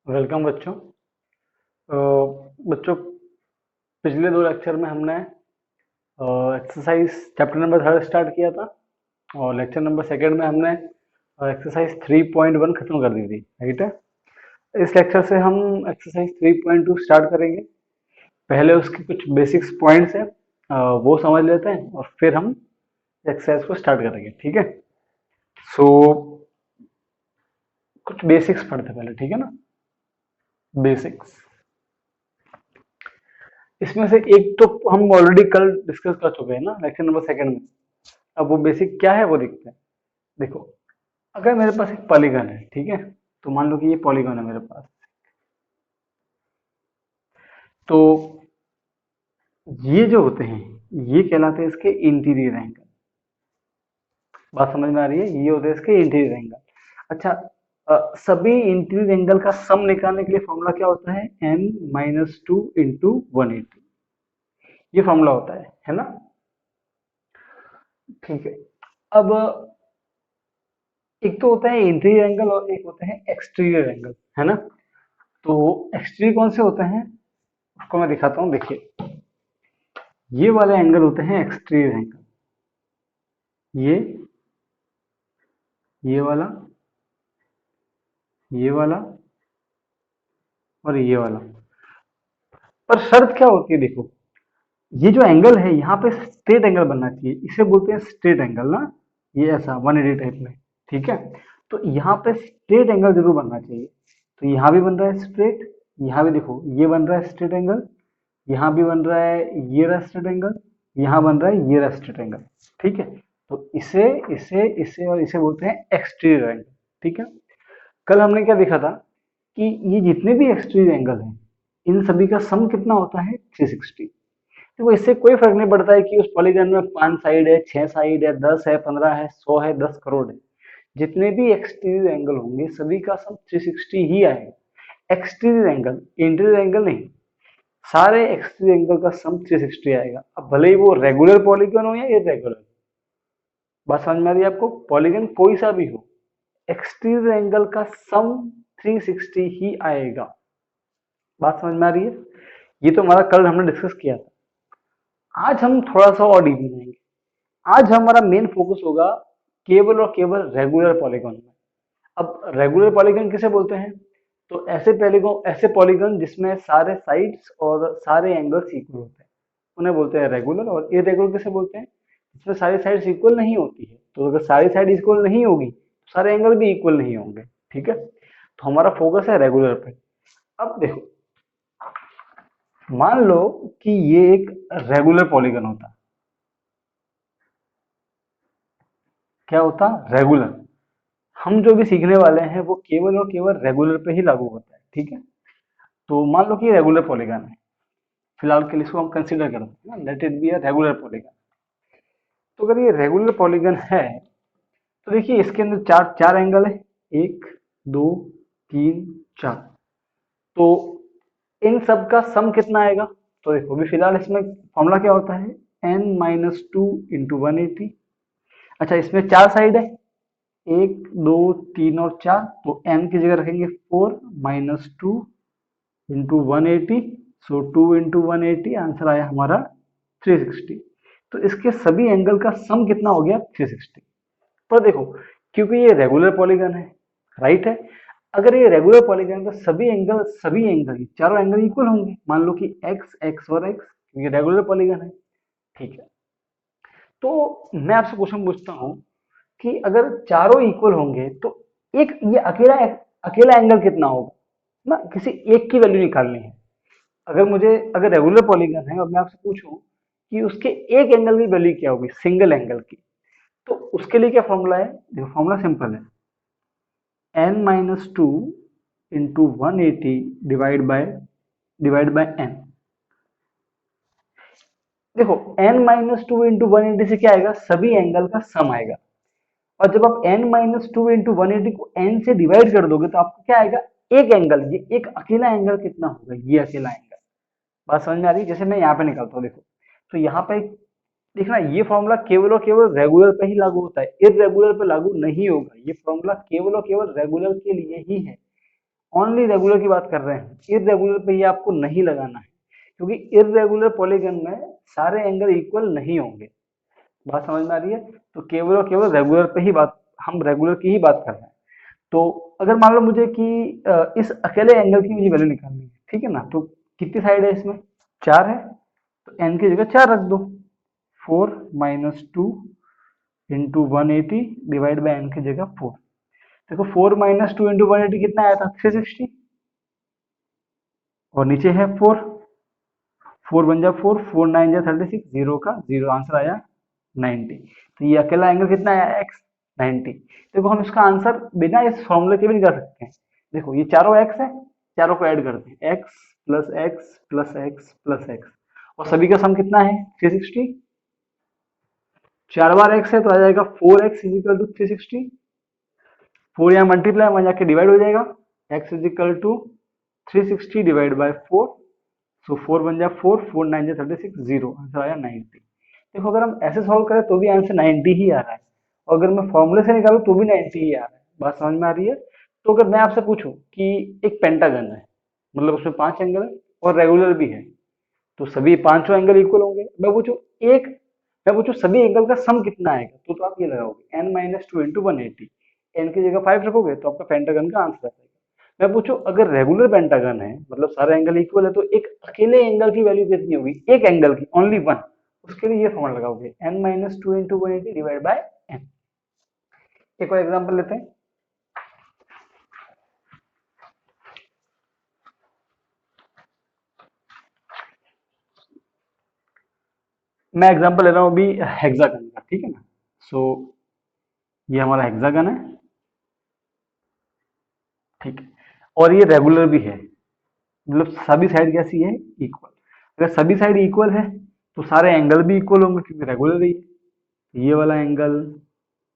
Welcome बच्चों। बच्चों, पिछले दो लेक्चर में हमने exercise chapter number third start किया था और लेक्चर नंबर सेकंड में हमने एक्सरसाइज 3.1 खत्म कर दी थी, राइट है। इस लेक्चर से हम एक्सरसाइज 3.2 स्टार्ट करेंगे। पहले उसके कुछ बेसिक्स पॉइंट्स हैं, वो समझ लेते हैं और फिर हम एक्सरसाइज को स्टार्ट करेंगे, ठीक है। सो कुछ बेसिक्स पढ़ते हैं पहले, ठीक है ना। बेसिक्स, इसमें से एक तो हम ऑलरेडी कल डिस्कस कर चुके हैं ना, लेक्चर नंबर सेकंड में। अब वो बेसिक क्या है वो देखते हैं। देखो, अगर मेरे पास एक पॉलीगन है, ठीक है, तो मान लो कि ये पॉलीगन है मेरे पास। तो ये जो होते हैं ये कहलाते हैं इसके इंटीरियर एंगल। बात समझ में आ रही है? ये होते हैं इसके इंटीरियर एंगल। अच्छा, सभी इंटीरियर एंगल का सम निकालने के लिए फॉर्मूला क्या होता है? n-2 × 180। ये फॉर्मूला होता है ना। ठीक है। अब एक तो होता है इंटीरियर एंगल और एक होता है एक्सटीरियर एंगल, है ना। तो एक्सटीरियर कौन से होते हैं उसको मैं दिखाता हूँ। देखिए, ये वाले एंगल होते हैं एक्सटीरियर एंगल। ये ये वाला, ये वाला और ये वाला। पर शर्त क्या होती है? देखो, ये जो एंगल है यहाँ पे स्ट्रेट एंगल बनना चाहिए, इसे बोलते हैं स्ट्रेट एंगल ना। ये ऐसा 180 टाइप में, ठीक है। तो यहाँ पे स्ट्रेट एंगल जरूर बनना चाहिए। तो यहाँ भी बन रहा है स्ट्रेट, यहाँ भी देखो ये बन रहा है स्ट्रेट एंगल, यहाँ भी बन रहा है ये रहा स्ट्रेट एंगल, यहाँ बन रहा है ये रहा स्ट्रेट एंगल, ठीक है। तो इसे इसे इसे और इसे बोलते हैं एक्सटीरियर एंगल, ठीक है। कल हमने क्या देखा था कि ये जितने भी एक्सटीरियर एंगल हैं इन सभी का सम कितना होता है? 360। देखो, इससे कोई फर्क नहीं पड़ता है कि उस पॉलीगन में 5 साइड है, 6 साइड है, 10 है, 15 है, 100 है, 10 करोड़ है। जितने भी एक्सटीरियर एंगल होंगे सभी का सम 360 ही आएगा। एक्सटीरियर एंगल, इंटीरियर एंगल नहीं। सारे एक्सटीरियर एंगल का सम 360 आएगा। अब भले ही वो रेगुलर पॉलीगन हो या इरेगुलर। बात समझ में आ रही है आपको? पॉलीगन कोई सा भी हो, एक्सटीरियर एंगल का सम 360 ही आएगा। बात समझ में आ रही है? ये तो हमारा कल हमने डिस्कस किया था। आज हम थोड़ा सा और डीप में जाएंगे। आज हमारा मेन फोकस होगा केवल और केवल रेगुलर पॉलीगन में। अब रेगुलर पॉलीगन किसे बोलते हैं? तो ऐसे पॉलीगन जिसमें सारे साइड्स और सारे एंगल्स इक्वल होते हैं उन्हें बोलते हैं रेगुलर। और इरेगुलर किसे बोलते हैं? जिसमें सारी साइड्स इक्वल नहीं होती है। तो अगर सारी साइड इक्वल नहीं होगी तो सारे एंगल भी इक्वल नहीं होंगे, ठीक है। तो हमारा फोकस है रेगुलर पे। अब देखो, मान लो कि ये एक रेगुलर पॉलीगन होता। क्या होता? रेगुलर। हम जो भी सीखने वाले हैं वो केवल और केवल रेगुलर पे ही लागू होता है, ठीक है। तो मान लो कि रेगुलर पॉलीगन है, फिलहाल के लिए इसको हम कंसीडर करते हैं ना, let it be a regular polygon. तो अगर ये रेगुलर पॉलीगन है तो देखिए इसके अंदर चार चार एंगल है, एक, दो, तीन, चार। तो इन सब का सम कितना आएगा? तो देखो अभी फिलहाल इसमें फॉर्मूला क्या होता है? n-2 × 180। अच्छा, इसमें चार साइड है, एक, दो, तीन और चार। तो n की जगह रखेंगे 4 - 2 × 180। सो 2 × 180, आंसर आया हमारा 360। तो इसके सभी एंगल का सम कितना हो गया? 360। पर देखो, क्योंकि ये रेगुलर पॉलीगन है, राइट है। अगर ये रेगुलर पॉलीगन तो सभी एंगल चारों एंगल इक्वल होंगे। मान लो कि x, x और x, ये रेगुलर पॉलीगन है, ठीक है। तो मैं आपसे क्वेश्चन पूछता हूँ कि अगर चारों इक्वल होंगे तो एक ये अकेला अकेला एंगल कितना होगा ना, किसी एक की वैल्यू निकालनी है। अगर रेगुलर पॉलीगन है और मैं आपसे पूछूं कि उसके एक एंगल की वैल्यू क्या होगी, सिंगल एंगल की, तो उसके लिए क्या फॉर्मूला है? देखो, फॉर्मूला सिंपल है, n-2 × 180 डिवाइड बाय n। देखो, n-2 × 180 से क्या आएगा? सभी एंगल का सम आएगा। और जब आप n-2 × 180 को n से डिवाइड कर दोगे तो आपको क्या आएगा? एक एंगल, ये एक अकेला एंगल कितना होगा? ये अकेला एंगल। बात समझ में आ रही है? जैसे मैं यहाँ पे निकालता हूँ, देखो, तो यहाँ पे देखना, ये फॉर्मूला केवल और केवल रेगुलर पे ही लागू होता है, इरेगुलर पे लागू नहीं होगा। ये फॉर्मूला केवल और केवल रेगुलर के लिए ही है। ओनली रेगुलर की बात कर रहे हैं, इररेगुलर पे ये आपको नहीं लगाना है, क्योंकि इररेगुलर पॉलीगन में सारे एंगल इक्वल नहीं होंगे। बात समझ में आ रही है? तो केवल और केवल रेगुलर पे ही बात, हम रेगुलर की ही बात कर रहे हैं। तो अगर मान लो मुझे कि इस अकेले एंगल की मुझे वैल्यू निकालनी है, ठीक है ना, तो कितनी साइड है इसमें? 4 है, तो एन की जगह 4 रख दो। 4 minus 2 into 180 divide by n की जगह 4। देखो 4 माइनस 2 इंटू 180 कितना आया था? 360, और नीचे है 4, 4 बन जा 4, 4 9 जा 36, जीरो का जीरो, आंसर आया 90। तो ये अकेला एंगल कितना आया? एक्स, 90। देखो हम इसका आंसर बिना इस फॉर्मूले के भी निकाल सकते हैं। देखो ये चारों एक्स है, चारों को ऐड करते हैं, x plus x plus x plus x, और सभी का सम कितना है? 360। 4 बार एक्स है तो आ जाएगा 4x इज इक्वल टू 360। 4 यहाँ मल्टीप्लाई, वहां जाके डिवाइड हो जाएगा, x is equal to 360 divide by 4। So 4 बन जाए 4, 4 9 जा 36, जीरो, आंसर आया 90। देखो अगर हम ऐसे सॉल्व करें तो भी आंसर 90 ही आ रहा है, और अगर मैं फॉर्मूले से निकालूं तो भी 90 ही आ रहा है। बात समझ में आ रही है? तो अगर मैं आपसे पूछूं कि एक पेंटागन है, मतलब उसमें 5 एंगल है और रेगुलर भी है, तो सभी पांचों एंगल इक्वल होंगे। एक मैं पूछूं सभी एंगल का सम कितना आएगा, तो आप ये लगाओगे n minus two into 180, n की जगह 5 रखोगे तो आपका पेंटागन का आंसर आएगा। मैं पूछूं अगर रेगुलर पेंटागन है, मतलब सारे एंगल इक्वल है, तो एक अकेले एंगल की वैल्यू कितनी होगी? एक एंगल की, ओनली वन। उसके लिए ये फॉर्मूला लगाओगे, n minus two into 180 divide bye n। एक और एग्जांपल लेते हैं। मैं एग्जांपल ले रहा हूँ अभी हेक्सागन का, ठीक है ना। सो ये हमारा हेक्सागन है, ठीक है, और ये रेगुलर भी है, मतलब सभी साइड कैसी है? इक्वल। अगर सभी साइड इक्वल है तो सारे एंगल भी इक्वल होंगे, क्योंकि रेगुलर ही है। ये वाला एंगल,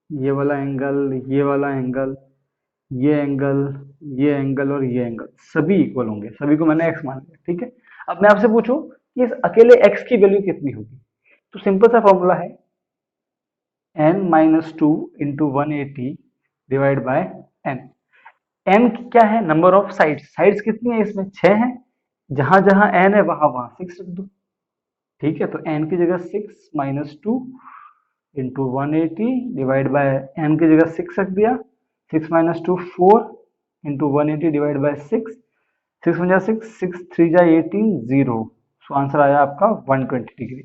ये वाला एंगल, ये वाला एंगल, ये एंगल, ये एंगल और ये एंगल सभी इक्वल होंगे, सभी को मैंने एक्स मान लिया, ठीक है। अब मैं आपसे पूछूं कि इस अकेले एक्स की वैल्यू कितनी होगी, तो सिंपल सा फॉर्मूला है, n minus two into 180 divide bye n। n क्या है? Number of sides. साइड्स कितनी है इसमें? 6 है, जहां जहां n है वहां वहां 6 रख दो, ठीक है। तो n की जगह 6 minus two into 180 divide bye n की जगह 6 रख दिया, 6 minus two 4 into 180 divide bye 6, 6 one जा 6, 6 3 जा 18, जीरो। सो आंसर आया आपका 120 डिग्री।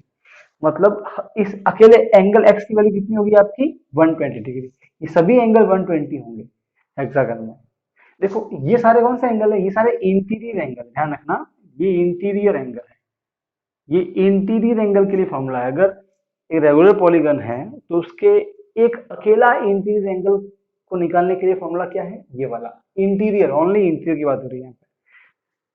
मतलब इस अकेले एंगल x की वैल्यू कितनी होगी आपकी? 120 डिग्री। ये सभी एंगल 120 होंगे हेक्सागन में। देखो ये सारे कौन से एंगल है? ये सारे इंटीरियर एंगल, ध्यान रखना, ये इंटीरियर एंगल है। ये इंटीरियर एंगल के लिए फॉर्मूला है। अगर एक रेगुलर पॉलीगन है तो उसके एक अकेला इंटीरियर एंगल को निकालने के लिए फॉर्मूला क्या है? ये वाला इंटीरियर, ओनली इंटीरियर की बात हो रही है यहाँ पे।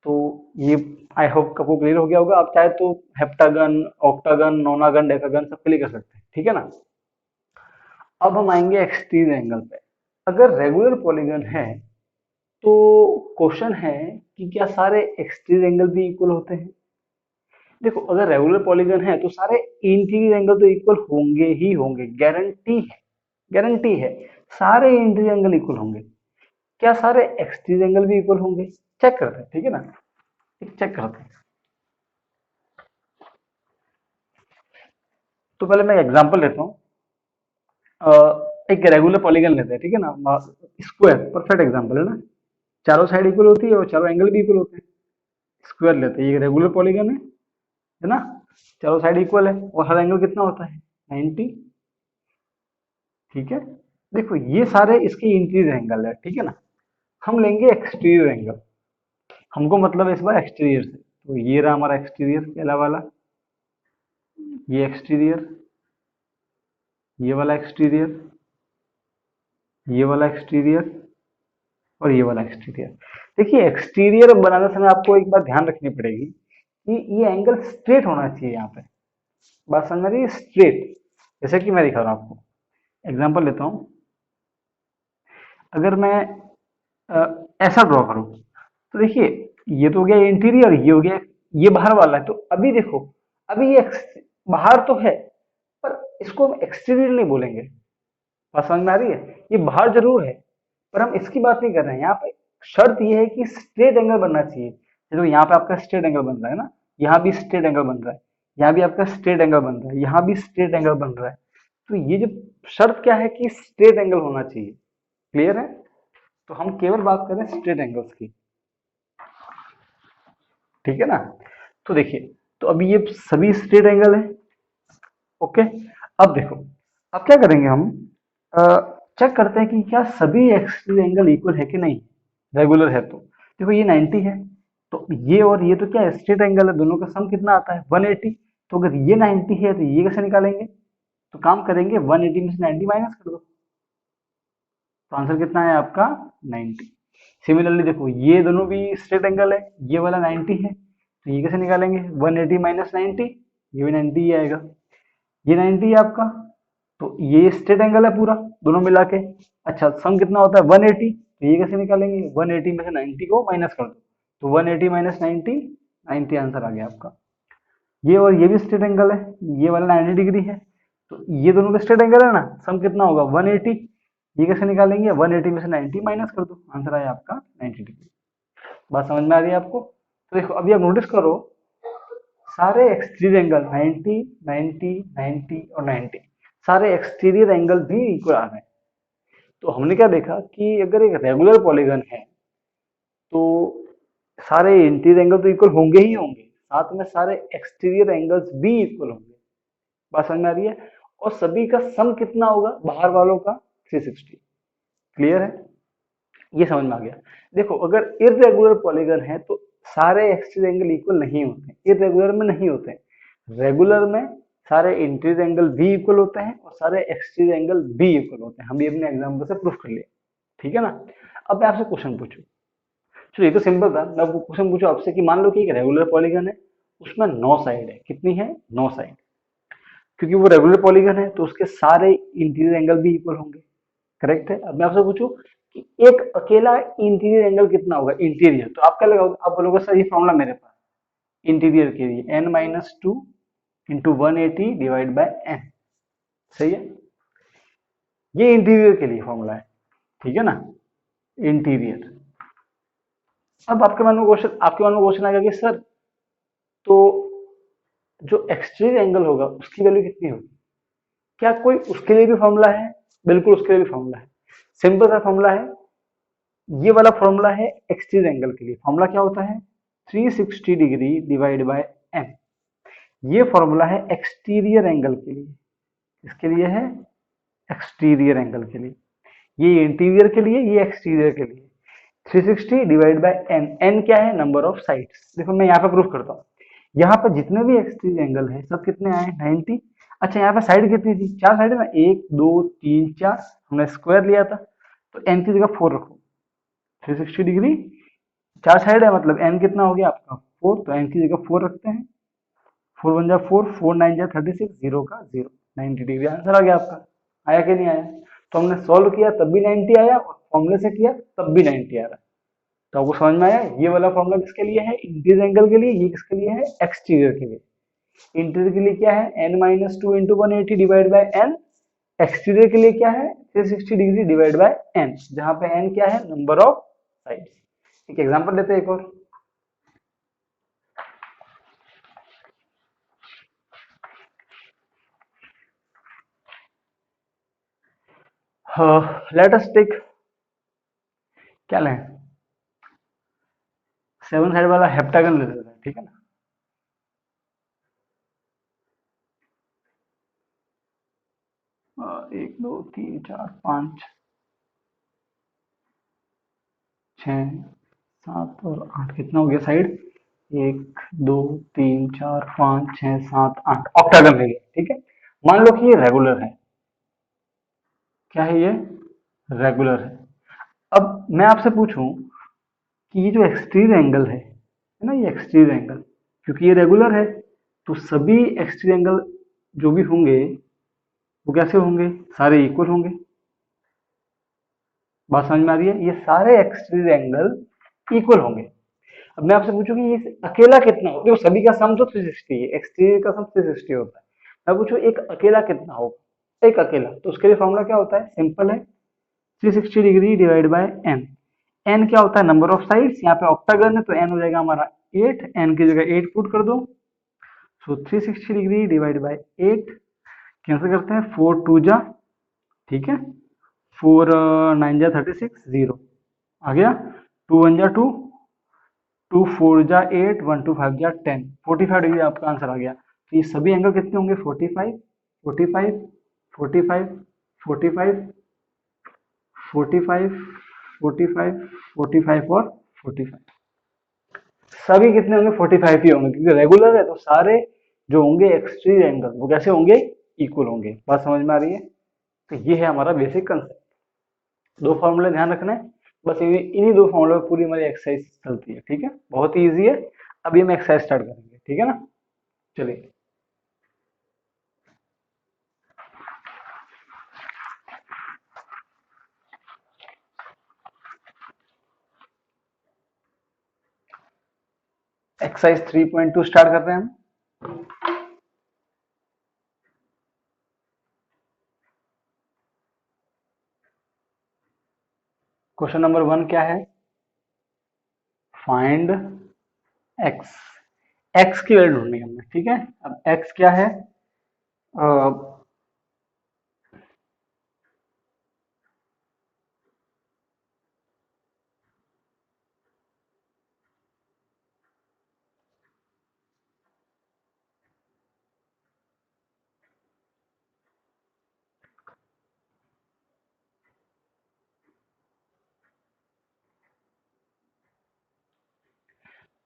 तो ये आई होप आपको क्लियर हो गया होगा। आप चाहे तो हेप्टागन, ऑक्टागन, नोनागन, डेकागन सब के लिए कर सकते हैं, ठीक है ना। अब हम आएंगे एक्सटीरियर एंगल पे। अगर रेगुलर पॉलीगन है तो क्वेश्चन है कि क्या सारे एक्सटीरियर एंगल भी इक्वल होते हैं? देखो अगर रेगुलर पॉलीगन है तो सारे इंटीरियर एंगल तो इक्वल होंगे ही होंगे, गारंटी है, गारंटी है। सारे इंटीरियर एंगल इक्वल होंगे। क्या सारे एक्सटीरियर एंगल भी इक्वल होंगे? चेक करते हैं, ठीक है ना, चेक करते हैं। तो पहले मैं एग्जांपल लेता हूँ। एक रेगुलर पॉलीगन लेते हैं, ठीक है ना, स्क्वायर, परफेक्ट एग्जांपल है ना। चारों साइड इक्वल होती है और चारों एंगल भी इक्वल होते हैं। स्क्वायर लेते हैं, ये रेगुलर पॉलीगन है ना, चारों साइड इक्वल है और हर एंगल कितना होता है? 90, ठीक है। देखो ये सारे इसके इंटीरियर एंगल है, ठीक है ना। हम लेंगे एक्सटीरियर एंगल, हमको मतलब है इस बार एक्सटीरियर से, तो ये रहा हमारा एक्सटीरियर पहला वाला, ये एक्सटीरियर, ये वाला एक्सटीरियर, ये वाला एक्सटीरियर और ये वाला एक्सटीरियर। देखिए एक्सटीरियर बनाने समय आपको एक बात ध्यान रखनी पड़ेगी कि ये एंगल स्ट्रेट होना चाहिए यहाँ पे। बात समझ में आ रही है? स्ट्रेट, जैसे कि मैं दिखा रहा हूँ आपको, एग्जांपल लेता हूँ। अगर मैं ऐसा ड्रॉ करूँ तो देखिए ये तो हो गया इंटीरियर, ये हो गया, ये बाहर वाला है। तो अभी देखो, अभी ये बाहर तो है पर इसको हम एक्सटीरियर नहीं बोलेंगे। बात समझ में आ रही है? ये बाहर जरूर है पर हम इसकी बात नहीं कर रहे हैं यहाँ पे। शर्त ये है कि स्ट्रेट एंगल बनना चाहिए। देखो यहाँ पे आपका स्ट्रेट एंगल बन रहा है ना, यहाँ भी स्ट्रेट एंगल बन रहा है, यहाँ भी आपका स्ट्रेट एंगल बन रहा है, यहाँ भी स्ट्रेट एंगल बन रहा है। तो ये जो शर्त क्या है कि स्ट्रेट एंगल होना चाहिए। क्लियर है? तो हम केवल बात कर रहे हैं स्ट्रेट एंगल्स की। ठीक है ना? तो देखिए, तो अभी ये सभी स्ट्रेट एंगल है। ओके, अब देखो, अब क्या करेंगे हम, चेक करते हैं कि क्या सभी एक्सट्रीम एंगल इक्वल है कि नहीं, रेगुलर है तो। देखो ये 90 है, तो ये और ये तो क्या है, स्ट्रेट एंगल है, दोनों का सम कितना आता है 180। तो अगर ये 90 है तो ये कैसे निकालेंगे, तो काम करेंगे 180 में से 90 माइनस कर दो, तो आंसर कितना है आपका 90। सिमिलरली देखो ये दोनों भी स्ट्रेट एंगल है, ये वाला 90 है, तो ये कैसे निकालेंगे 180 माइनस 90, ये भी 90 ही आएगा। ये 90 है आपका, तो ये स्ट्रेट एंगल है पूरा दोनों मिला के। अच्छा सम कितना होता है 180, तो ये कैसे निकालेंगे 180 में से 90 को माइनस कर दो, तो 180 माइनस 90, 90 आंसर आ गया आपका। ये और ये भी स्ट्रेट एंगल है, ये वाला 90 डिग्री है, तो ये दोनों का स्ट्रेट एंगल है ना, सम कितना होगा 180, ये कैसे निकालेंगे 180 में से 90 माइनस कर दो, आंसर आया आपका 90 डिग्री। बात समझ में आ रही है आपको? तो देखो अभी आप नोटिस करो, सारे एक्सटीरियर एंगल 90, 90, 90 और 90, सारे एक्सटीरियर एंगल भी इक्वल आ रहे हैं। तो हमने क्या देखा कि अगर एक रेगुलर पॉलीगन है तो सारे इंटीरियर एंगल तो इक्वल होंगे ही होंगे, साथ में सारे एक्सटीरियर एंगल्स भी इक्वल होंगे। बात समझ में आ रही है? और सभी का सम कितना होगा बाहर वालों का 360। क्लियर है? ये समझ में आ गया। देखो अगर इरेगुलर पॉलीगन है तो सारे एक्सटीरियर एंगल इक्वल नहीं होते, इरेगुलर में नहीं होते, रेगुलर में सारे इंटीरियर एंगल भी इक्वल होते हैं और सारे एक्सटीरियर एंगल भी इक्वल होते हैं। हम भी अपने एग्जाम्पल से प्रूफ कर लिए। ठीक है ना? अब मैं आपसे क्वेश्चन पूछूं, चलो ये तो सिंपल था, मैं क्वेश्चन पूछूं आपसे कि मान लो कि एक रेगुलर पॉलीगन है, उसमें 9 साइड है, कितनी है 9 साइड, क्योंकि वो रेगुलर पॉलीगन है तो उसके सारे इंटीरियर एंगल भी इक्वल होंगे। करेक्ट है? अब मैं आपसे पूछूं कि एक अकेला इंटीरियर एंगल कितना होगा, इंटीरियर, तो आप क्या लगाओगे, आप बोलोगे सर ये फॉर्मूला मेरे पास, इंटीरियर के लिए n minus two into 180 divide bye n। सही है? ये इंटीरियर के लिए फॉर्मूला है। ठीक है ना? इंटीरियर। अब आपके मन में क्वेश्चन आएगा कि सर तो जो एक्सटीरियर एंगल होगा उसकी वैल्यू कितनी होगी, क्या कोई उसके लिए भी फॉर्मूला है? बिल्कुल उसके लिए भी फॉर्मूला है। सिंपल सा फॉर्मूला है, ये वाला फॉर्मूला है एक्सटीरियर एंगल के लिए। फॉर्मूला क्या होता है 360 डिग्री डिवाइड बाय एम। ये फॉर्मूला है एक्सटीरियर एंगल के लिए। इसके लिए है एक्सटीरियर एंगल के लिए, ये इंटीरियर के लिए, ये एक्सटीरियर के लिए। 360 डिवाइड बाय एन, एन क्या है नंबर ऑफ साइड्स। देखो मैं यहाँ पे प्रूफ करता हूँ, यहाँ पर जितने भी एक्सटीरियर एंगल है सब कितने आए 90। अच्छा यहाँ पे साइड कितनी थी, 4 साइड है ना, 1 2 3 4, हमने स्क्वायर लिया था, तो एन की जगह 4 रखो। 360 डिग्री 4 साइड है, मतलब एन कितना हो गया आपका 4, तो एन की जगह 4 रखते हैं। 4 1 जा 4, 4 9 जा 36, 0 का 0, 90 डिग्री आंसर आ गया आपका। आया कि नहीं आया? तो हमने सॉल्व किया तब भी 90 आया और फॉर्मूले से किया तब भी 90 आ रहा है। तो आपको समझ में आया ये वाला फॉर्मूला किसके लिए है, इंटीरियर एंगल के लिए, ये किसके लिए है एक्सटीरियर के लिए। इंटीरियर के लिए क्या है n minus two into 180 divide bye n, exterior के लिए क्या है 360 डिग्री डिवाइड बाय n, जहां पे n क्या है नंबर ऑफ साइड्स। एक एग्जांपल लेते हैं एक और। लेट अस टेक, क्या लें, 7 साइड वाला हेप्टागन ले लेते हैं। ठीक है ना? एक दो तीन चार पाँच छः सात और आठ, कितना हो गया साइड, 1 2 3 4 5 6 7 8, ऑक्टागन ले लिया। ठीक है? मान लो कि ये रेगुलर है, क्या है ये रेगुलर है। अब मैं आपसे पूछूं कि ये जो एक्सटीरियर एंगल है ना, ये एक्सटीरियर एंगल, क्योंकि ये रेगुलर है तो सभी एक्सटीरियर एंगल जो भी होंगे वो कैसे होंगे, सारे इक्वल होंगे। बात समझ में आ रही है? ये सारे एक्सटीरियर एंगल इक्वल होंगे। अब मैं आपसे पूछूं कि ये अकेला कितना होगा, देखो सभी का सम तो 360 है, एक्सटीरियर का सम 360 होता है। मैं पूछूं एक अकेला कितना होगा, एक अकेला, तो उसके लिए फॉर्मूला क्या होता है, सिंपल है 360 degree divide by n. N क्या होता है, नंबर ऑफ साइड्स, यहाँ पे ऑक्टागन है तो एन हो जाएगा हमारा 8, एन की जगह 8 पुट कर दो। सो 360 डिग्री डिवाइड बाय 8, कैंसिल करते हैं, 4 2 जा, ठीक है, 4 9 जा 36, 0 आ गया, 2 1 जा 2, 2 4 जा 8, 1 2 5 जा 10, 45 डिग्री आपका आंसर आ गया। तो ये सभी एंगल कितने होंगे, 45 45 45 45 45 45 45 और 45, सभी कितने होंगे, 45 ही होंगे, क्योंकि रेगुलर है तो सारे जो होंगे एक्सट्रीम एंगल वो कैसे होंगे, इक्वल होंगे। बात समझ में आ रही है? तो ये है हमारा बेसिक कंसेप्ट। दो फॉर्मूले ध्यान रखना है, बस इन्हीं दो फॉर्मूले में पूरी हमारी एक्सरसाइज चलती है, ठीक है, बहुत ही ईजी है। अभी हम एक्सरसाइज स्टार्ट करेंगे, ठीक है ना, चलिए। एक्सरसाइज 3.2 स्टार्ट करते हैं हम। क्वेश्चन नंबर 1 क्या है, फाइंड एक्स, एक्स की वैल्यू ढूंढनी है हमने, ठीक है। अब एक्स क्या है, अ,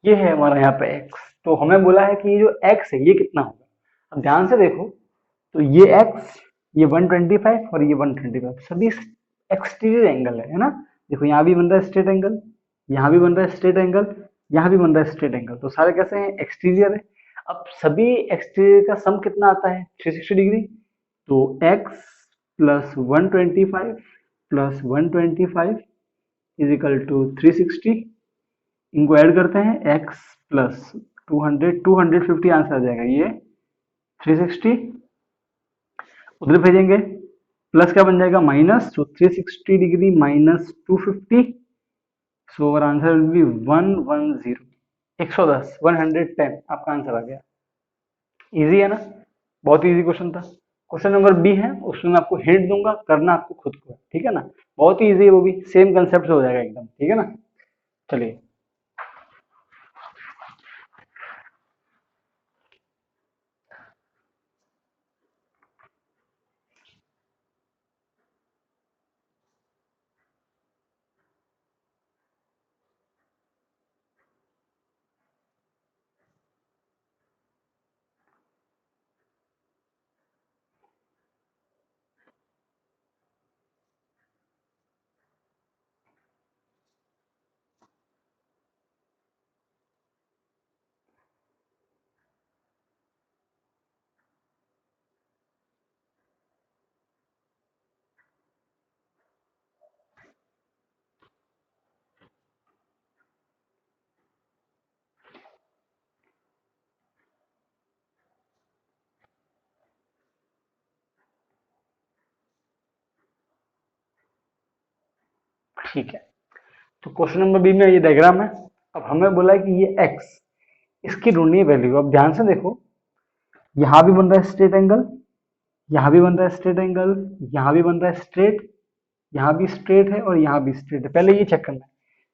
ये है हमारा यहाँ पे एक्स, तो हमें बोला है कि ये जो एक्स है ये कितना होगा। अब ध्यान से देखो, तो ये एक्स, ये 125 और ये 125 सभी एक्सटीरियर एंगल है ना। देखो यहाँ भी बन रहा है स्ट्रेट एंगल, यहाँ भी बन रहा है स्ट्रेट एंगल, यहाँ भी बन रहा है स्ट्रेट एंगल, तो सारे कैसे हैं, एक्सटीरियर है। अब सभी एक्सटीरियर का सम कितना आता है, 360 डिग्री। तो x plus 125 plus 125 is equal to 360, इनको ऐड करते हैं, x प्लस 200 250 आंसर आ जाएगा, ये 360 उधर भेजेंगे, प्लस क्या बन जाएगा, माइनस, तो 360 degree minus 250, so our answer will be 110, 110 110 आपका आंसर आ गया। इजी है ना, बहुत इजी क्वेश्चन था। क्वेश्चन नंबर बी है, उसमें मैं आपको हिंट दूंगा, करना आपको खुद को है, ठीक है ना, बहुत ही इजी है, वो भी सेम कंसेप्ट से हो जाएगा एकदम, ठीक है ना, चलिए। ठीक है, तो क्वेश्चन नंबर बी में ये डायग्राम है। अब हमें बोला है कि ये एक्स, इसकी ढूंढनी है वैल्यू। अब ध्यान से देखो, यहाँ भी बन रहा है स्ट्रेट एंगल, यहाँ भी बन रहा है स्ट्रेट एंगल, यहाँ भी बन रहा है स्ट्रेट, यहाँ भी स्ट्रेट है और यहाँ भी स्ट्रेट है। पहले ये चेक करना है,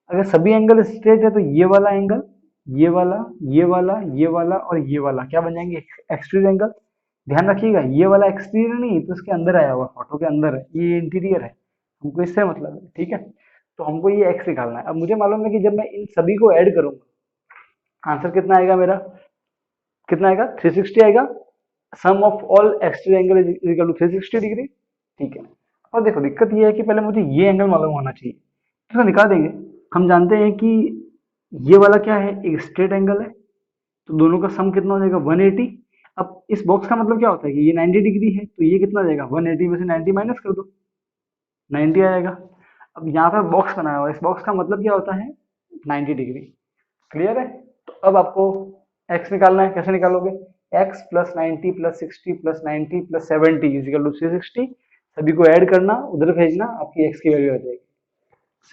अगर सभी एंगल स्ट्रेट है तो ये वाला एंगल, ये वाला, ये वाला, ये वाला और ये वाला क्या बन जाएंगे, एक्सटीरियर एंगल। ध्यान रखिएगा, ये वाला एक्सटीरियर नहीं, तो इसके अंदर आया हुआ, फोटो के अंदर है, ये इंटीरियर है, हमको इससे मतलब है, ठीक है। तो हमको ये एक्स निकालना है। अब मुझे मालूम है कि जब मैं इन सभी को ऐड करूंगा, आंसर कितना आएगा मेरा, कितना आएगा, 360 आएगा। Sum of all exterior angle is equal to 360 degree, ठीक है। और देखो दिक्कत ये है कि पहले मुझे ये एंगल मालूम होना चाहिए, तो निकाल देंगे। हम जानते हैं कि ये वाला क्या है, एक स्ट्रेट एंगल है, तो दोनों का सम कितना हो जाएगा, 180। अब इस बॉक्स का मतलब क्या होता है कि ये 90 डिग्री है, तो ये कितना हो जाएगा, 180 में से 90 माइनस कर दो, 90 आएगा। अब यहाँ पर बॉक्स बनाया हुआ है, इस बॉक्स का मतलब क्या होता है, 90 डिग्री, क्लियर है। तो अब आपको x निकालना है, कैसे निकालोगे, x plus 90 plus 60 plus 90 plus 70 is equal to 360, सभी को ऐड करना, उधर भेजना, आपकी x की वैल्यू आ जाएगी।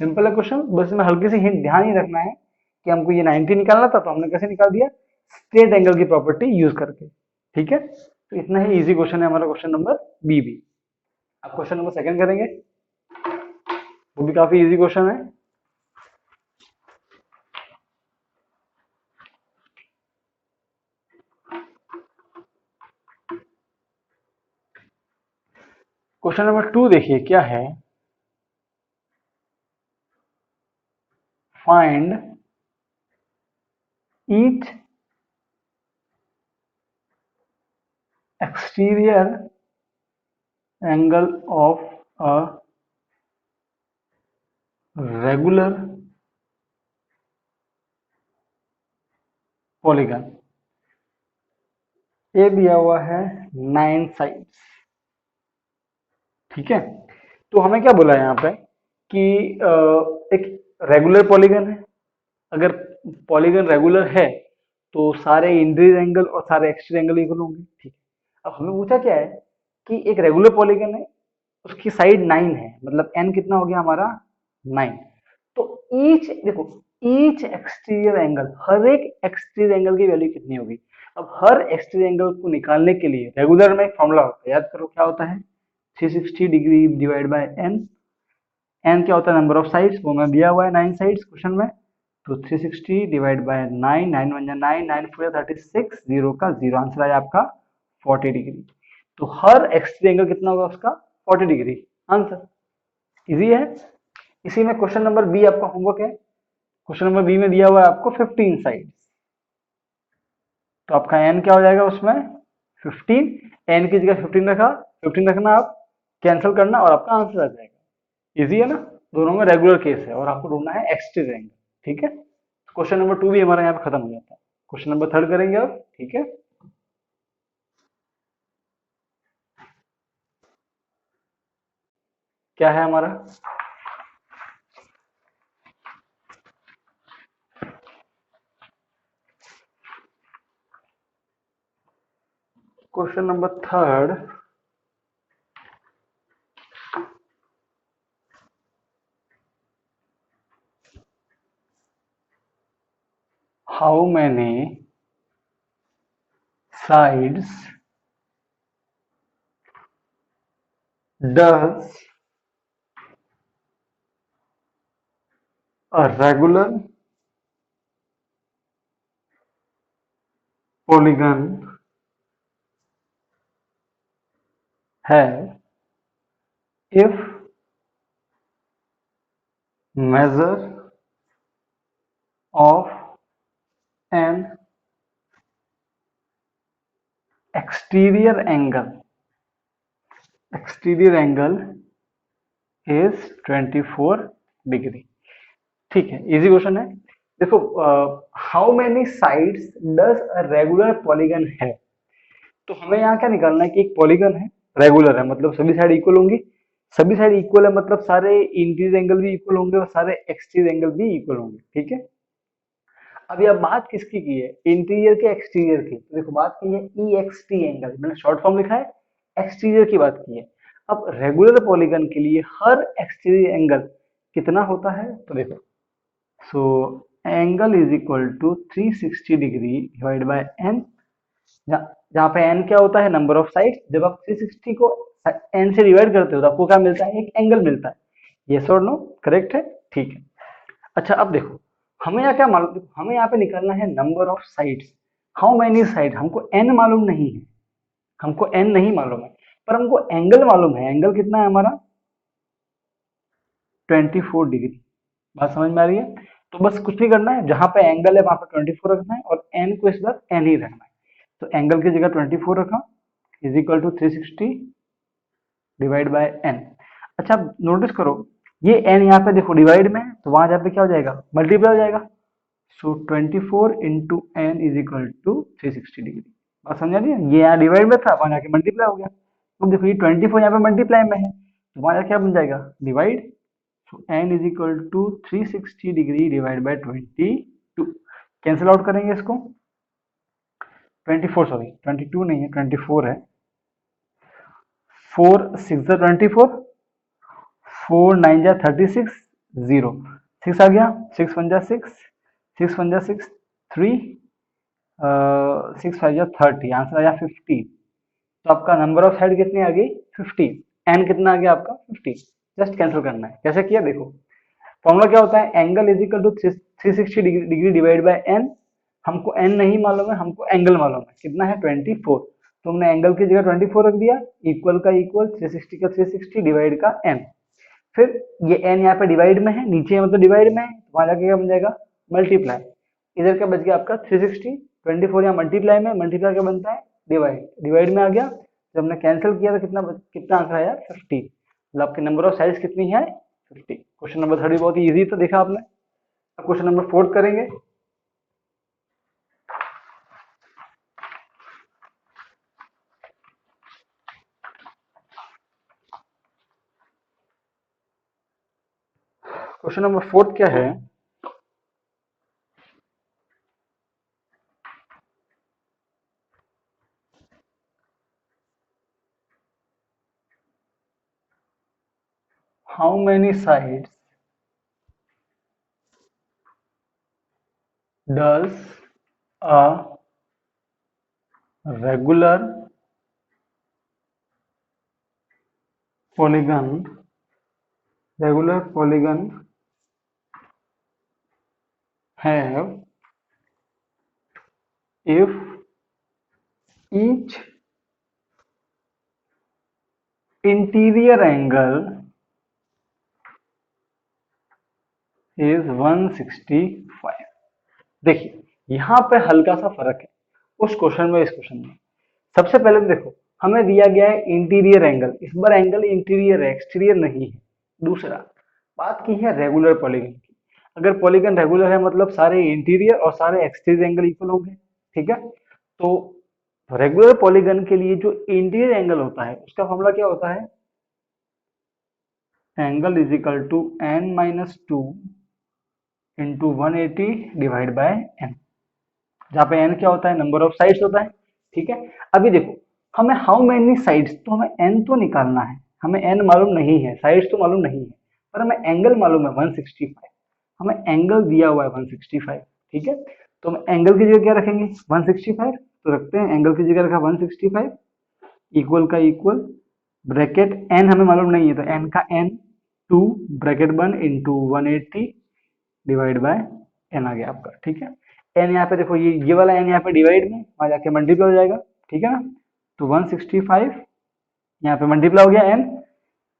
सिंपल है क्वेश्चन, बस इसमें हल्की सी हिंट ध्यान ही रखना है कि हमको ये 90 निकालना था, तो हमने कैसे निकाल दिया, स्ट्रेट एंगल की प्रॉपर्टी यूज करके। ठीक है, तो इतना ही इजी क्वेश्चन है हमारा क्वेश्चन नंबर बी भी। अब क्वेश्चन नंबर सेकंड करेंगे, वो भी काफी इजी क्वेश्चन है। क्वेश्चन नंबर 2 देखिए क्या है, find each exterior angle of a regular polygon. ये दिया हुआ है 9 साइड्स। ठीक है, तो हमें क्या बोला है यहाँ पे कि एक रेगुलर पॉलीगन है। अगर पॉलीगन रेगुलर है तो सारे इंटीरियर एंगल और सारे एक्सटीरियर एंगल इक्वल होंगे। ठीक है, अब हमें पूछा क्या है कि एक रेगुलर पॉलीगन है, उसकी साइड 9 है, मतलब एन कितना हो गया हमारा 9। तो ईच देखो, ईच एक्सटीरियर एंगल, हर एक एक्सटीरियर एंगल की वैल्यू कितनी होगी। अब हर एक्सटीरियर एंगल को निकालने के लिए रेगुलर में एक फॉर्मूला होता है, याद करो क्या होता है, 360 degree divide by n. N क्या होता है, नंबर ऑफ साइड्स, वो मैं दिया हुआ है 9 साइड्स क्वेश्चन में। तो 360 डिवाइड बाय 9, 9 वन जा 9, 9 4 जा 36, जीरो का जीरो, आंसर आया आपका 40 डिग्री। तो हर एक्सट्री एंगल कितना होगा उसका, 40 डिग्री, आंसर। इजी है। इसी में क्वेश्चन नंबर बी आपका होमवर्क है। क्वेश्चन नंबर बी में दिया हुआ है आपको 15 साइड्स। तो आपका एन क्या हो जाएगा उसमें 15, एन की जगह 15 रखा, 15 रखना, आप कैंसिल करना और आपका आंसर आ जाएगा। इजी है ना, दोनों में रेगुलर केस है और आपको ढूंढना है एक्सट्रीज एंगल। ठीक है, क्वेश्चन नंबर 2 भी हमारा यहाँ पे खत्म हो जाता है। क्वेश्चन नंबर 3 करेंगे अब। ठीक है, क्या है हमारा, question number 3, how many sides does a regular polygon have if measure of an exterior angle is 24 degree. ठीक है, इजी क्वेश्चन है। देखो, how many sides does a regular polygon है, तो हमें यहाँ क्या निकालना है कि एक पॉलीगन है, रेगुलर है, मतलब सभी साइड इक्वल होंगी। सभी साइड इक्वल है मतलब सारे इंटीरियर एंगल भी इक्वल होंगे और सारे एक्सटीरियर एंगल भी इक्वल होंगे। ठीक है, अभी अब बात किसकी की है, इंटीरियर के एक्सटीरियर की। तो देखो बात की है ई एक्स टी एंगल, मैंने शॉर्ट फॉर्म लिखा है, एक्सटीरियर की बात की है। अब रेगुलर पॉलीगन के लिए हर एक्सटीरियर एंगल कितना होता है, तो देखो, so angle is equal to 360 degree divide by n, जहाँ पे एन क्या होता है, नंबर ऑफ साइड। जब आप 360 को एन से डिवाइड करते हो तो आपको क्या मिलता है, एक एंगल मिलता है। यस और नो, करेक्ट है। ठीक है, अच्छा अब देखो, हमें यहाँ क्या मालूम, हमें यहाँ पे निकालना है number of sides. How many side, हमको एन मालूम नहीं है, हमको एन नहीं मालूम है, पर हमको एंगल मालूम है। एंगल कितना है हमारा 24 डिग्री। बात समझ में आ रही है, तो बस कुछ नहीं करना है, जहां पे एंगल है वहां पे 24 रखना है और एन को इस बार एन ही रखना है। तो एंगल की जगह 24 रखा, is equal to 360 divide by n. अच्छा नोटिस करो, ये एन यहाँ पे देखो डिवाइड में है, तो वहां जाके क्या हो जाएगा, मल्टीप्लाई हो जाएगा। So 24 into n is equal to 360 degree. बात समझ आ रही है, ये यहाँ डिवाइड में था, वहां जाके मल्टीप्लाई हो गया। तो देखो ये 24 यहाँ पे मल्टीप्लाई में है, तो वहां जाके क्या बन जाएगा, divide. So n is equal to 360 degree divide by 22। Cancel out करेंगे इसको, 24 सॉरी 22 नहीं है 24 है। 4 6 जा 24, 4 9 जा 36, 0, 6 आ गया, 6 वन जा 6, 6 वन जा 6, 3, 6 5 जा 30, आंसर आया 50। तो आपका नंबर ऑफ साइड कितनी आ गई 50, एन कितना आ गया आपका 50। जस्ट कैंसिल करना है, कैसे किया देखो, फॉर्मूला क्या होता है, angle is equal to 360 degree divide by n. हमको एन नहीं मालूम है, हमको एंगल मालूम है, कितना है 24। तो हमने एंगल की जगह 24 रख दिया, इक्वल का इक्वल, 360 का 360 डिवाइड का एन। फिर ये एन यहाँ पे डिवाइड में है, नीचे मतलब डिवाइड में है, तो वहां जाके क्या बन जाएगा मल्टीप्लाई। इधर क्या बच गया आपका 360, 24 यहाँ मल्टीप्लाई में, मल्टीप्लाई क्या बनता है डिवाइड, डिवाइड में आ गया। जब हमने कैंसिल किया तो कितना आंसर आया 50। मतलब आपकी नंबर ऑफ साइज कितनी है 50। क्वेश्चन नंबर 30 बहुत इजी तो देखा आपने। अब क्वेश्चन नंबर 4 करेंगे। क्वेश्चन नंबर 4 क्या है, how many sides does a regular polygon have if each interior angle is 165। देखिए यहाँ पे हल्का सा फर्क है उस क्वेश्चन में इस क्वेश्चन में। सबसे पहले तो देखो हमें दिया गया है इंटीरियर एंगल, इस बार एंगल इंटीरियर है, एक्सटीरियर नहीं है। दूसरा बात की है रेगुलर पॉलीगन की, अगर पॉलीगन रेगुलर है मतलब सारे इंटीरियर और सारे एक्सटीरियर एंगल इक्वल होंगे, ठीक है। तो रेगुलर पॉलीगन के लिए जो इंटीरियर एंगल होता है उसका फॉर्मूला क्या होता है, angle is equal to n minus two into 180 divide by n, जहाँ पे एन क्या होता है नंबर ऑफ साइड्स होता है, ठीक है। अभी देखो हमें हाउ मेनी साइड्स, तो हमें एन तो निकालना है, हमें एन मालूम नहीं है, साइड्स तो मालूम नहीं है, पर हमें एंगल मालूम है 165। हमें एंगल दिया हुआ है 165, ठीक है। तो हम एंगल की जगह क्या रखेंगे 165, तो रखते हैं एंगल की जगह रखा 165, इक्वल का इक्वल, ब्रैकेट एन हमें मालूम नहीं है तो एन का एन, टू ब्रैकेट बन इंटू 180 डिवाइड बाय एन आ गया आपका, ठीक है। एन यहाँ पे देखो ये वाला एन यहाँ पे डिवाइड में वहां जाके मल्टीप्लाई हो जाएगा, ठीक है ना। तो 165 यहाँ पे मल्टीप्लाई हो गया एन।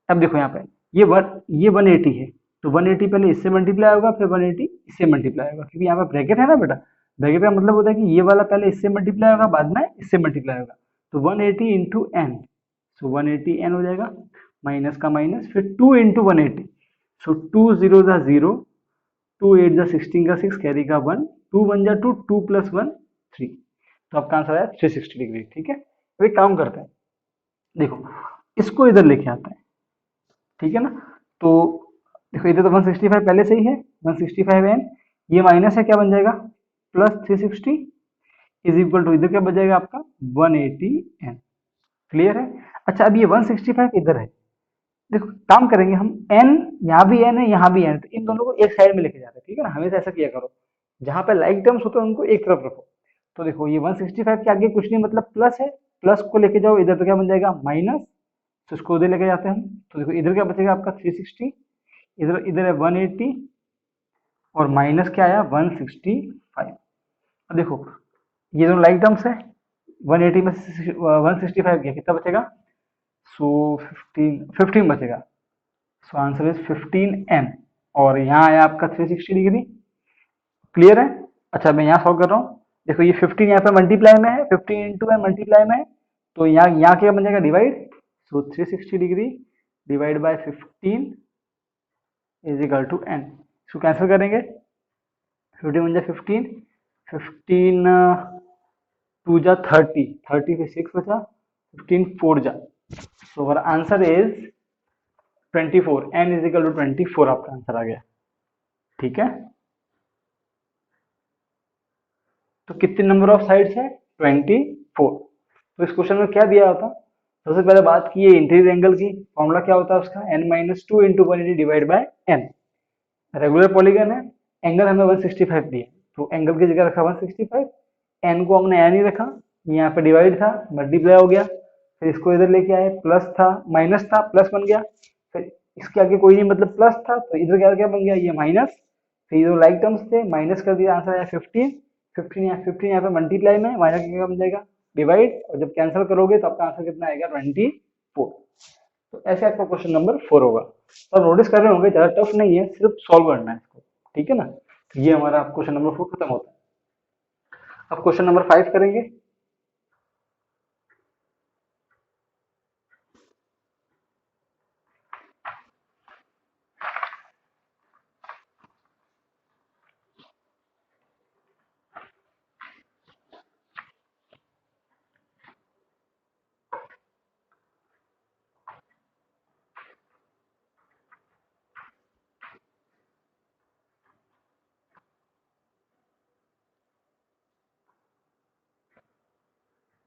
अब देखो यहाँ पे ये 180 है, तो 180 पहले इससे मल्टीप्लाई होगा, फिर 180 इससे मल्टीप्लाई होगा, क्योंकि यहाँ पे ब्रैकेट है ना बेटा। ब्रैकेट का मतलब होता है कि ये वाला पहले इससे मल्टीप्लाई होगा, बाद में इससे मल्टीप्लाई होगा। तो 180 इंटू एन, सो 180 एन हो जाएगा, माइनस का माइनस, फिर 2 इंटू 180, सो 2 जीरो जा जीरो, 2 8 जा 16 का 6, कैरी का 1, 2 1 जा 2, 2 प्लस 1 3। तो आपका आंसर आया 360 डिग्री, ठीक है। अब एक काम करते हैं, देखो इसको इधर लेके आते हैं, ठीक है ना। तो देखो इधर तो 165 पहले से ही है, 165 एन, ये माइनस है क्या बन जाएगा प्लस 360 इज इक्वल टू, इधर क्या बच जाएगा आपका 180 एन। क्लियर है। अच्छा अब ये 165 इधर है, देखो काम करेंगे हम, एन यहाँ भी एन है यहाँ भी एन है, तो इन दोनों को एक साइड में लेके जाते हैं, ठीक है ना। हमेशा ऐसा किया करो, जहां पे लाइक टर्म्स होते हैं उनको एक तरफ रखो। तो देखो ये 165 के आगे कुछ नहीं मतलब प्लस है, प्लस को लेके जाओ इधर तो क्या बन जाएगा माइनस, तो इसको उधर लेके जाते हैं हम। तो देखो इधर क्या बचेगा आपका 360, इधर इधर है 180 और माइनस क्या आया 165। अब देखो ये दोनों लाइक टर्म्स है, 180 में 165 गया, कितना बचेगा, सो 15 बचेगा। सो आंसर इज 15 एन, और यहाँ आया आपका 360 डिग्री। क्लियर है। अच्छा मैं यहाँ सॉल्व कर रहा हूँ, देखो ये 15 यहाँ पे मल्टीप्लाई में है, 15 इंटू है मल्टीप्लाई में है, तो यहाँ क्या बन जाएगा divide, so 360 degree divide by 15 is equal to n. इसको कैंसिल करेंगे, 15 बन जाए 15, 15 टू जा 30, 30 पे 6 बचा, 15 4 जा, सो हमारा answer is 24, n is equal to 24 आपका आंसर आ गया, ठीक है। तो कितने नंबर ऑफ साइड्स है 24। तो इस क्वेश्चन में क्या दिया होता, सबसे पहले बात की है इंटीरियर एंगल की, फॉर्मूला क्या होता है उसका, n minus two into 180 divide bye n। Regular polygon है, एंगल हमें 165 दिया, तो एंगल की जगह रखा 165, एन को हमने एन ही रखा, यहाँ पे डिवाइड था, मल्टीप्लाई हो गया, फिर इसको इधर लेके आए, प्लस था माइनस था प्लस बन गया, फिर इसके आगे कोई नहीं मतलब प्लस था, तो इधर क्या क्या बन गया ये माइनस, फिर ये जो लाइक टर्म्स थे माइनस कर दिया, आंसर आया 15, 15 यहाँ पे मल्टीप्लाई में, माइनस क्या बन जाएगा डिवाइड, और जब कैंसिल करोगे तो आपका आंसर कितना आएगा 24। तो ऐसे आपका क्वेश्चन नंबर 4 होगा। तो आप नोटिस कर रहे होंगे ज्यादा टफ नहीं है, सिर्फ सॉल्व करना है इसको, ठीक है ना। तो ये हमारा क्वेश्चन नंबर 4 खत्म होता है। अब क्वेश्चन नंबर 5 करेंगे।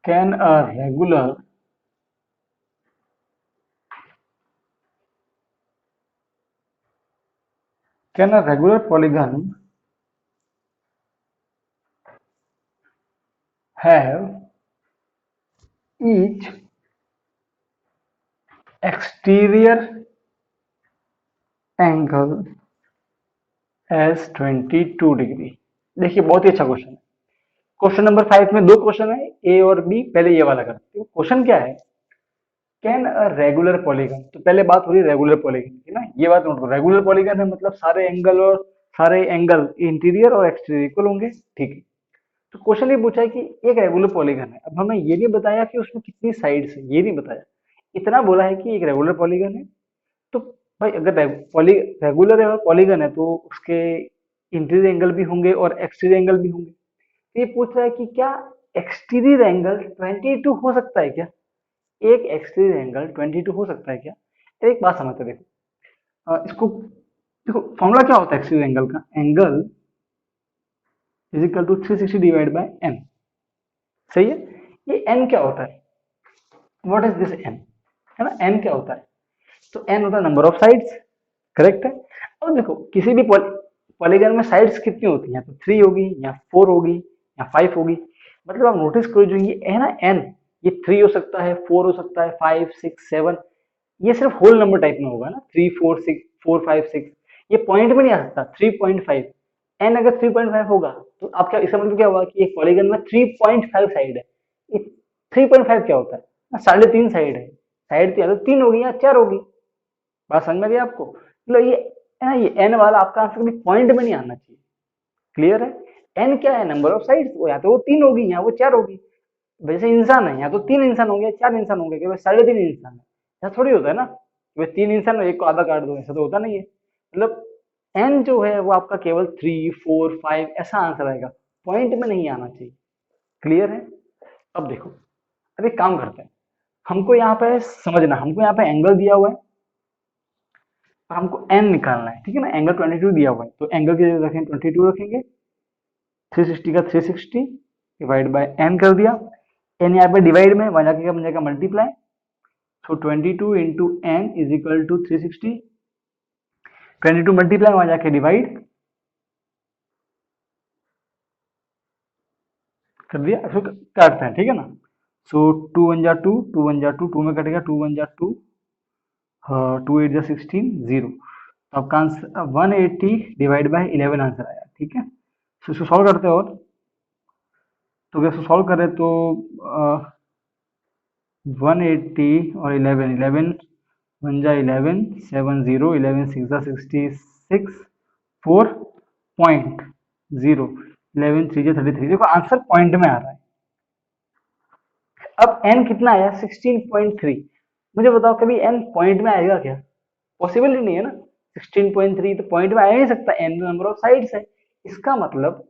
Can a regular can a regular polygon have each exterior angle as 22 degree. देखिए बहुत ही अच्छा क्वेश्चन है। क्वेश्चन नंबर 5 में दो क्वेश्चन है, ए और बी। पहले ये वाला करते हैं। क्वेश्चन क्या है, कैन अ रेगुलर पॉलीगन। तो पहले बात हो रही है रेगुलर पॉलीगन की ना, ये बात नोट करो, रेगुलर पॉलीगन है मतलब सारे एंगल इंटीरियर और एक्सटीरियर इक्वल होंगे, ठीक है। तो क्वेश्चन ये पूछा है कि एक रेगुलर पॉलीगन है, अब हमें ये नहीं बताया कि उसमें कितनी साइड्स है, ये नहीं बताया, इतना बोला है कि एक रेगुलर पॉलीगन है। तो भाई अगर रेगुलर है और पॉलीगन है तो उसके इंटीरियर एंगल भी होंगे और एक्सटीरियर एंगल भी होंगे। तो ये पूछ रहा है कि क्या एक्सटीरियर एंगल 22 हो सकता है क्या, एक एक्सटीरियर एंगल 22 हो सकता है क्या। तो एक बात समझते हैं, देखो इसको देखो, फॉर्मूला क्या होता है एक्सटीरियर एंगल का, angle is equal to 360 divide by n, सही है। ये एन क्या होता है, व्हाट इज दिस एन, है ना, एन क्या होता है, तो एन होता है नंबर ऑफ साइड्स, करेक्ट है। और देखो किसी भी पॉलीगन में साइड्स कितनी होती हैं, तो 3 होगी या 4 होगी या 5 होगी। मतलब आप नोटिस करो जो ये है ना एन, ये 3 हो सकता है, 4 हो सकता है, 5 6 7, ये सिर्फ होल नंबर टाइप में होगा ना, 3 4 6 4 5 6, ये पॉइंट में नहीं आ सकता 3.5। एन अगर 3.5 होगा तो आप क्या, इसका मतलब क्या होगा कि एक पॉलीगन में 3.5 साइड है। ये 3.5 क्या होता है, 3.5 साइड है, साइड तो या तो 3 होगी या 4 होगी। बात समझ में आ गई आपको, मतलब ये है ना, ये एन वाला आपका आंसर कभी पॉइंट में नहीं आना चाहिए, क्लियर है। एन क्या है, नंबर ऑफ साइड्स, वो या तो वो 3 होगी या वो 4 होगी। वैसे इंसान है, या तो 3 इंसान होंगे 4 इंसान होंगे, कि 3.5 इंसान है, ऐसा थोड़ी होता है ना, वे 3 इंसान एक को आधा काट दो, ऐसा तो होता नहीं है। मतलब एन जो है वो आपका केवल 3 4 5 ऐसा आंसर आएगा, पॉइंट में नहीं आना चाहिए, क्लियर है। अब देखो, अब एक काम करते हैं, हमको यहाँ पे समझना, हमको यहाँ पे एंगल दिया हुआ है, हमको एन निकालना है, ठीक है ना। एंगल 22 दिया हुआ है, तो एंगल की जगह रखेंगे 22 रखेंगे, 360 का 360 डिवाइड बाय एन कर दिया, एन यहाँ पे डिवाइड में, वहां जाके क्या बन जाएगा multiply, so 22 into n is equal to 360, 22 multiply वहां जाके डिवाइड कर दिया, इसको काटते हैं, ठीक है ना। सो 2 1 जा 2, 2 में कटेगा, 2 1 जा 2, 2 8 जा 16, 0। तो आपका आंसर 180 डिवाइड बाय 11 आंसर आया, ठीक है। तो इसको सॉल्व करते हैं, और तो अगर इसको सॉल्व करें तो 180 और 11, 11 1 जा 11, 7 0, 11 6 जा 66, 4.0, 11 3 जा 33। देखो आंसर पॉइंट में आ रहा है। अब n कितना आया, 16.3। मुझे बताओ कभी n पॉइंट में आएगा क्या, पॉसिबल ही नहीं है ना। 16.3 तो पॉइंट में आ ही नहीं सकता, n नंबर ऑफ साइड्स है। इसका मतलब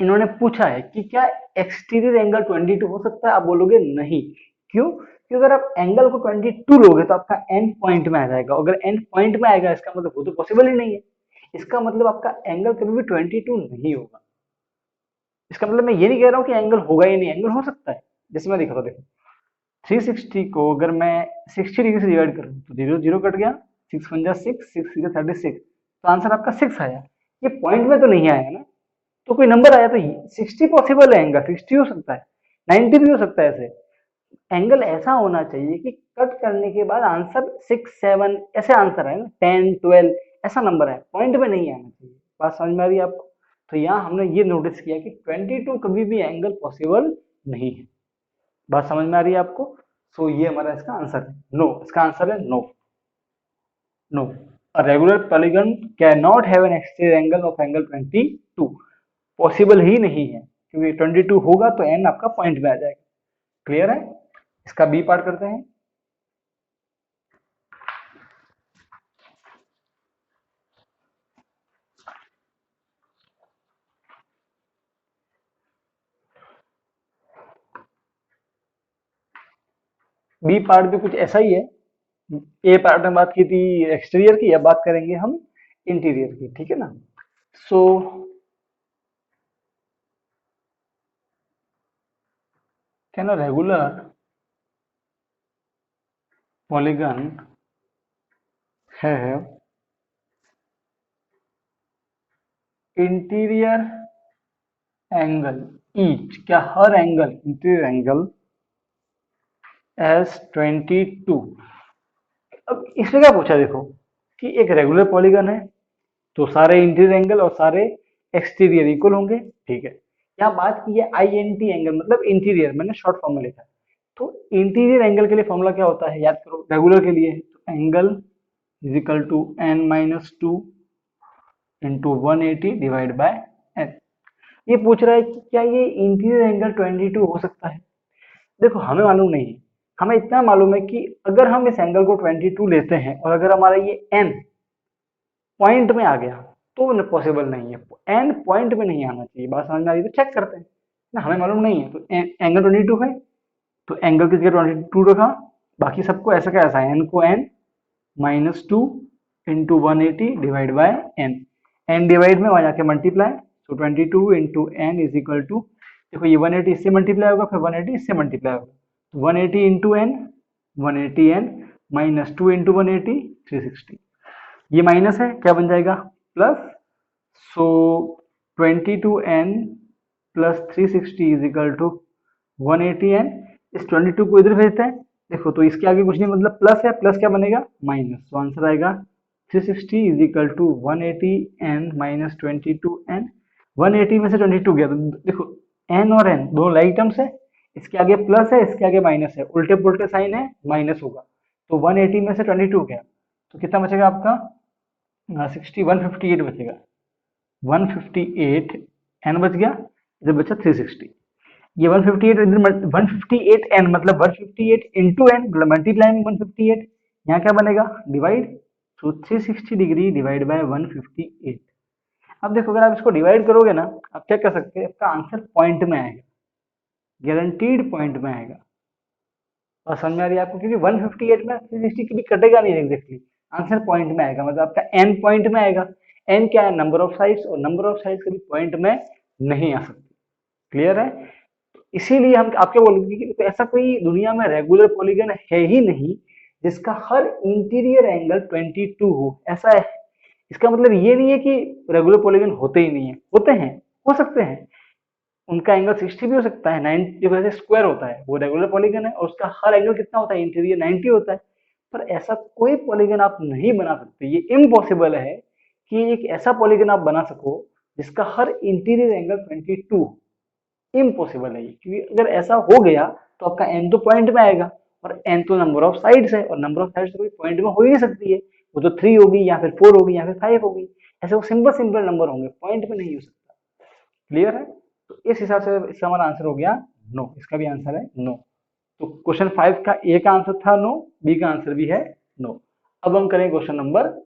इन्होंने पूछा है कि क्या एक्सटीरियर एंगल 22 हो सकता है, आप बोलोगे नहीं, क्यों, क्योंकि अगर आप एंगल को 22 लोगे तो आपका एंड पॉइंट में आ जाएगा, अगर एंड पॉइंट में आएगा इसका मतलब वो तो पॉसिबल ही नहीं है। इसका मतलब आपका एंगल कभी भी 22 नहीं होगा। इसका मतलब मैं ये नहीं कह रहा हूँ कि एंगल होगा ही नहीं, एंगल हो सकता है। जैसे मैं दिखाता हूँ, देखो 360 को अगर मैं 60 डिग्री से डिवाइड करूँ तो 0 0 कट गया, 6 1 जा 6, 6 6 36, तो आंसर आपका 6 आया। ये पॉइंट में तो नहीं आया ना, तो कोई नंबर आया तो 60 पॉसिबल है, एंगल 60 हो सकता है, 90 भी हो सकता है। ऐसे एंगल ऐसा होना चाहिए कि कट करने के बाद आंसर 6 7 ऐसे आंसर है ना, 10 12 ऐसा नंबर है, पॉइंट में नहीं आना चाहिए। बात समझ में आ रही है आपको? तो यहाँ हमने ये नोटिस किया कि 22 कभी भी एंगल पॉसिबल नहीं है। बात समझ में आ रही है आपको? सो ये हमारा इसका आंसर है नो, इसका आंसर है no. No, a regular polygon cannot have an exterior angle of angle 22, possible ही नहीं है, क्योंकि 22 होगा तो एन आपका पॉइंट में आ जाएगा। क्लियर है? इसका बी पार्ट करते हैं। बी पार्ट भी कुछ ऐसा ही है। ए पार्ट में बात की थी एक्सटीरियर की, अब बात करेंगे हम इंटीरियर की, ठीक है ना? So can a regular polygon have interior angle each, क्या हर एंगल इंटीरियर एंगल एस 22? अब इसमें क्या पूछा देखो, कि एक रेगुलर पॉलीगन है तो सारे इंटीरियर एंगल और सारे एक्सटीरियर इक्वल होंगे, ठीक है। यहाँ बात की है आई एन टी एंगल, मतलब इंटीरियर, मैंने शॉर्ट फॉर्म में लिखा है। तो इंटीरियर एंगल के लिए फॉर्मूला क्या होता है, याद करो, रेगुलर के लिए तो angle is equal to n minus two into 180 divide by n. ये पूछ रहा है कि क्या ये इंटीरियर एंगल 22 हो सकता है? देखो हमें मालूम नहीं है, हमें इतना मालूम है कि अगर हम इस एंगल को 22 लेते हैं और अगर हमारा ये एन पॉइंट में आ गया तो पॉसिबल नहीं है, एन पॉइंट में नहीं आना चाहिए। बात समझ में आ रही है? तो चेक करते हैं ना, हमें मालूम नहीं है। तो एंगल 22 है तो एंगल की जगह 22 रखा, बाकी सबको ऐसा का ऐसा है, एन को n minus two into 180 divide by n, n divide में वहां जाके मल्टीप्लाई, तो 22 into n is equal to, देखो ये 180 इससे मल्टीप्लाई होगा, फिर 180 इससे मल्टीप्लाई होगा, तो 180 into n, 180 n minus two into 180 360, ये माइनस है, क्या बन जाएगा plus. So 22n plus 360 is equal to 180n। इस 22 को इधर भेजते हैं, देखो तो इसके आगे कुछ नहीं, मतलब प्लस है, प्लस क्या बनेगा माइनस, तो आंसर आएगा 360 is equal to 180n minus 22n। 180 में से 22 गया तो देखो n और n दोनों लाइक टर्म्स है, इसके आगे प्लस है, इसके आगे माइनस है, उल्टे पुल्टे साइन है, माइनस होगा, तो 180 में से 22 गया तो कितना बचेगा आपका 60, 158 बचेगा, 158 एन बच गया, इधर बचा 360। ये 158 इधर 158 एन मतलब 158 इंटू एन मतलब मल्टीप्लाई में 158, यहाँ क्या बनेगा डिवाइड, तो 360 डिग्री डिवाइड बाय 158। अब देखो अगर आप इसको डिवाइड करोगे ना, आप क्या कर सकते हैं, इसका आंसर पॉइंट में आएगा, गारंटीड पॉइंट में आएगा। और समझ में आ रही है आपको, क्योंकि 158 में 360 कभी कटेगा नहीं एग्जैक्टली, आंसर पॉइंट में आएगा, मतलब आपका एन पॉइंट में आएगा। एन क्या है, नंबर ऑफ साइड्स, और नंबर ऑफ साइड्स कभी पॉइंट में नहीं आ सकती। क्लियर है? इसीलिए हम आपके बोलेंगे कि तो ऐसा कोई दुनिया में रेगुलर पॉलीगन है ही नहीं जिसका हर इंटीरियर एंगल 22 हो, ऐसा है। इसका मतलब ये नहीं है कि रेगुलर पॉलीगन होते ही नहीं है, होते हैं, हो सकते हैं, उनका एंगल 60 भी हो सकता है, 90 की वजह से स्क्वायर होता है, वो रेगुलर पॉलीगन है और उसका हर एंगल कितना होता है इंटीरियर 90 होता है। पर ऐसा कोई पॉलीगन आप नहीं बना सकते, ये इम्पॉसिबल है कि एक ऐसा पॉलीगन आप बना सको जिसका हर इंटीरियर एंगल 22, इम्पॉसिबल है ये, क्योंकि अगर ऐसा हो गया तो आपका एन तो पॉइंट में आएगा, और एन तो नंबर ऑफ साइड्स है, और नंबर ऑफ साइड्स तो कोई पॉइंट में हो ही नहीं सकती है, वो तो 3 होगी या फिर 4 होगी या फिर 5 होगी, ऐसे वो सिंपल सिंपल नंबर होंगे, पॉइंट में नहीं हो सकता। क्लियर है? तो इस हिसाब से इसका हमारा आंसर हो गया नो, इसका भी आंसर है नो। तो क्वेश्चन 5 का ए का आंसर था नो, बी का आंसर भी है नो। अब हम करें क्वेश्चन नंबर